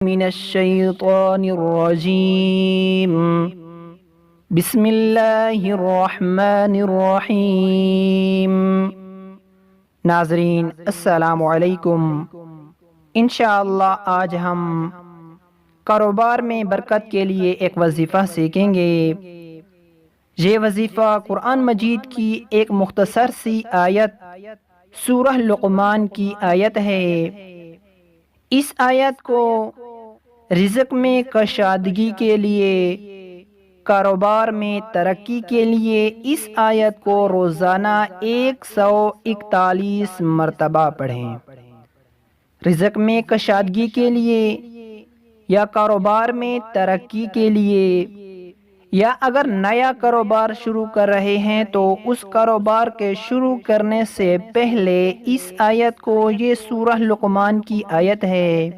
من الشیطان الرجیم بسم اللہ الرحمن الرحیم۔ ناظرین السلام علیکم۔ انشاءاللہ آج ہم کاروبار میں برکت کے لیے ایک وظیفہ سیکھیں گے۔ یہ وظیفہ قرآن مجید کی ایک مختصر سی آیت سورہ لقمان کی آیت ہے۔ اس آیت کو رزق میں کشادگی کے لیے، کاروبار میں ترقی کے لیے اس آیت کو روزانہ 141 مرتبہ پڑھیں۔ رزق میں کشادگی کے لیے یا کاروبار میں ترقی کے لیے، یا اگر نیا کاروبار شروع کر رہے ہیں تو اس کاروبار کے شروع کرنے سے پہلے اس آیت کو، یہ سورہ لقمان کی آیت ہے،